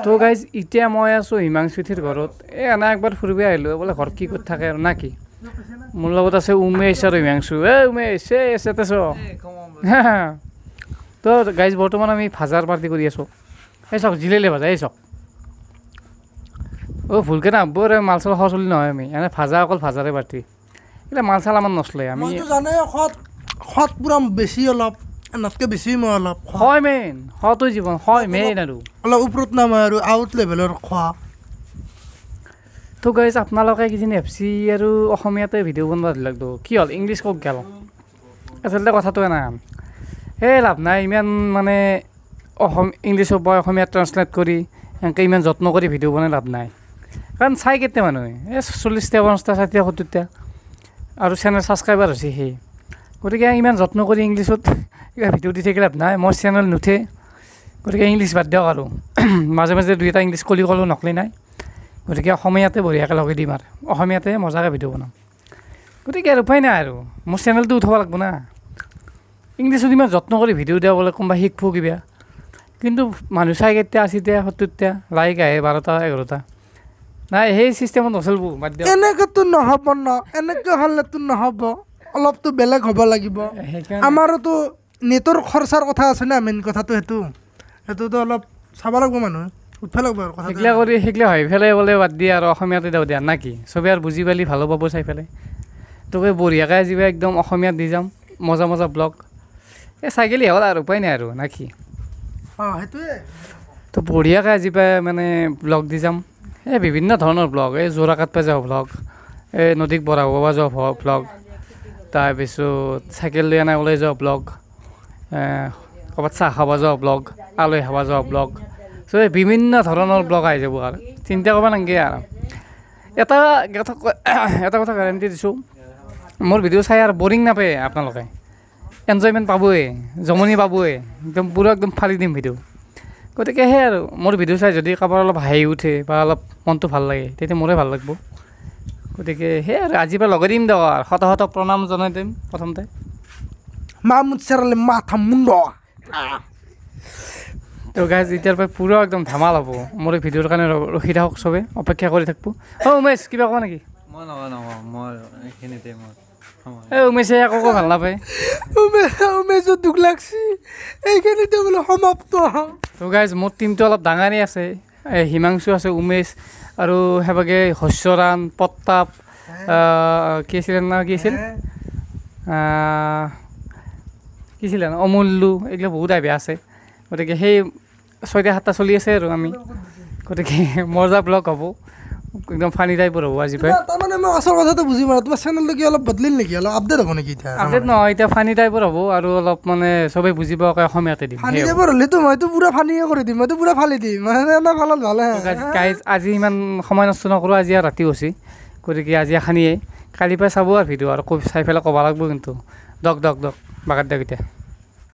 তো গাইজ এতিয়া মই আছোঁ হিমাংশুথিৰ ঘৰত এনে একবাৰ ফুৰিব আহিলোঁ বোলে ঘৰত কি কৰি থাকে আৰু না কি মোৰ লগত আছে উমেশ আৰু হিমাংশু উমেশ এতে চ তো গাইজ বৰ্তমান আমি ভাজাৰ পাৰ্টি কৰি আছোঁ এই চাওক জিলেলে ভাজা এই চাওক ভুলকে নাভাবো আৰু মাল চাল খোৱা চলি নহয় আমি এনে ভাজা অকল ভাজাৰে পাৰ্টি এতিয়া মাল চাল আমাৰ নচলে আমি জানে সৎ পুৰা বেছি অলপ নাতকৈ বেছি মই অলপ হয় মেইন খোৱাটো জীৱন হয় মেইন আৰু অলপ ওপৰত নামায় আৰু আউট লেভেলৰ খোৱা তো গাইজ আপোনালোকে কিজানি ভাবছি আৰু অসমীয়াতে ভিডিঅ' বনাব লাগতো কি হ'ল ইংলিছ কওক গেল আচলতে কথাটো এনে এই লাভ নাই ইমান মানে ইংলিছৰ পৰা অসমীয়াত ট্ৰান্সলেট কৰি এনেকৈ ইমান যত্ন কৰি ভিডিঅ' বনাই লাভ নাই কাৰণ চাই কেতিয়া মানুহে এই 40টা 50টা 60টা 70টা আৰু চেনেল ছাবস্ক্ৰাইবাৰ হৈছে সেই গতিকে ইমান যত্ন কৰি ইংলিছত ভিডিঅ' দি থাকিলে লাভ নাই মোৰ চেনেল নুঠে গতিকে ইংলিছ বাদ দিয়ক আৰু মাজে মাজে দুই এটা ইংলিছ কলি ক'লেও নকলি নাই গতিকে অসমীয়াতে বঢ়িয়াকৈ লগাই দিম আৰু অসমীয়াতে মজাকৈ ভিডিঅ' বনাম গতিকে আৰু উপায় নাই আৰু মোৰ চেনেলটো উঠাব লাগিব না ইংলিছত ইমান যত্ন কৰি ভিডিঅ' দিয়া বোলে কোনোবা শিকিব কিবা কিন্তু মানুহ চাই কেতিয়া 80টা 70টা লাইক আহে 12টা 11টা নাই সেই চিষ্টেমত নচলিব বাদ দিয়ক এনেকৈতো নহ'ব ন এনেকৈ হ'লেতো নহ'ব অলপতো বেলেগ হ'ব লাগিব আমাৰোতো নেটৰ খৰচাৰ কথা আছে না মেইন কথাটো সেইটোতো অলপ চাব লাগিব মানুহে উঠিব লাগিব আৰু কথা সেইগিলা কৰি সেইগিলা হৈ পেলাই বোলে বাদ দিয়ে আৰু অসমীয়াতে দিওঁ দিয়া না কি চবেই আৰু বুজি পালি ভালো পাব চাই পেলাই তোকে বঢ়িয়াকৈ আজি একদম অসমীয়াত দি যাম মজা মজা ব্লগ এই চাই গেলি হ'ল আৰু উপায় নাই আৰু না কি অঁ সেইটোৱে তো বঢ়িয়াকৈ আজি পাই মানে ব্লগ দি যাম এই বিভিন্ন ধৰণৰ ব্লগ এই যোৰা কাটবা যোৱা ব্লগ এই নদীক বৰা হ'ব যোৱা ব্লগ তাৰপিছত চাইকেল লৈ আনা ওলাই যোৱা ব্লগ ক'ৰবাত চাহ খাব যোৱা ব্লগ আলহী খাব যোৱা ব্লগ চ' এই বিভিন্ন ধৰণৰ ব্লগ আহি যাব আৰু চিন্তা কৰিব নালাগে আৰু এটা কথা গেৰাণ্টি দিছোঁ মোৰ ভিডিঅ' চাই আৰু বৰিং নাপায় আপোনালোকে এনজয়মেণ্ট পাবই জমনি পাবই একদম পূৰা একদম ফালি দিম ভিডিঅ' গতিকে সেই আৰু মোৰ ভিডিঅ' চাই যদি কাৰোবাৰ অলপ হাঁহি উঠে বা অলপ মনটো ভাল লাগে তেতিয়া মোৰে ভাল লাগিব গতিকে সেই আৰু আজিৰ পৰা লগাই দিম দিয়ক আৰু শত প্ৰণাম জনাই দিম প্ৰথমতে মা মুচাৰালে মাথা মুণ্ড তো গাইজ এতিয়াৰ পৰা পূৰা একদম ধামাল হ'ব মোৰ এই ভিডিঅ'ৰ কাৰণে ৰখি থাকক চবে অপেক্ষা কৰি থাকিব উমেশ কিবা ক'ব নেকি এই উমেশে একো ভাল নাপায় উমেশৰ দুখ লাগছি এইখিনিতে বোলে সমাপ্ত তো গাইজ মোৰ টীমটো অলপ ডাঙৰেই আছে এই হিমাংশু আছে উমেশ আৰু সেইভাগে হস্যৰাণ প্ৰতাপ কি আছিলে না কি আছিল কি আছিলে অমূল্যু এইগিলা বহুত আইভা আছে গতিকে সেই 6টা 7টা চলি আছে আৰু আমি গতিকে মজা ব্লগ হ'ব একদম ফানি টাইপৰ হ'ব আজি পাই তাৰমানে মই আচল কথাটো বুজি পাওঁ তোমাৰ চেনেলটো কি অলপ বদলিল নেকি অলপ আপডেট হ'ব নেকি এতিয়া আপডেট নহয় এতিয়া ফানি টাইপৰ হ'ব আৰু অলপ মানে চবেই বুজি পোৱাকৈ অসমীয়াতে দিম ফানি টাইপৰ হ'লেতো মইতো পূৰা ফানিয়ে কৰি দিম মইতো পূৰা ফালি দিম মানে ফালত ভালে গাইজ আজি ইমান সময় নষ্ট নকৰোঁ আজি আৰু ৰাতি হৈছে গতিকে আজি এখানিয়ে কালিৰ পৰা চাব আৰু ভিডিঅ' আৰু চাই পেলাই ক'ব লাগিব কিন্তু দক বাগাত দিয়ক এতিয়া